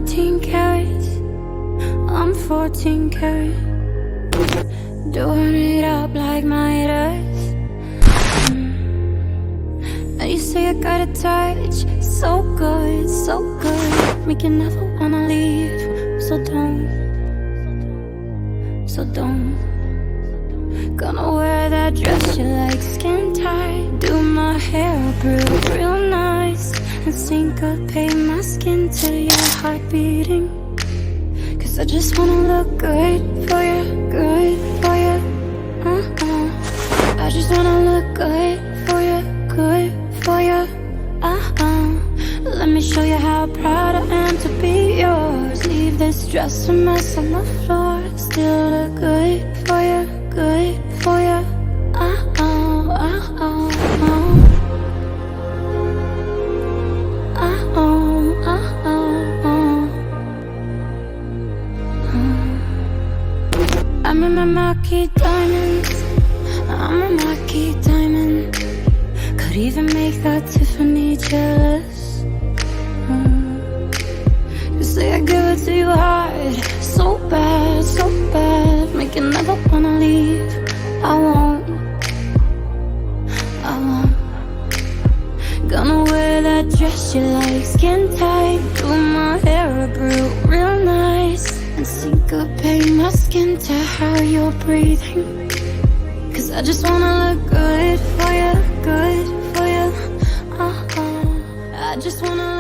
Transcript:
14 carats, I'm 14 karat. Doing it up like Midas. And you say I got a touch, so good, so good. Make you never wanna leave. So don't. Gonna wear that dress you like, skin tight. Do my hair up real nice, and syncopate my skin to your heart beating. Cause I just wanna look good for you, good for you. I just wanna look good for you, good for you. Let me show you how proud I am to be yours. Leave this dress a mess on the floor. Still look good for you, good for you. I'm in my marquee diamonds, I'm a marquee diamond. Could even make that Tiffany jealous. You say I give it to you hard, so bad, make you never wanna leave. I won't. Gonna wear that dress you like, skin tight. Do my hair up real nice, and syncopate my skin to how you're breathing. Cause I just wanna look good for you, good for you. I just wanna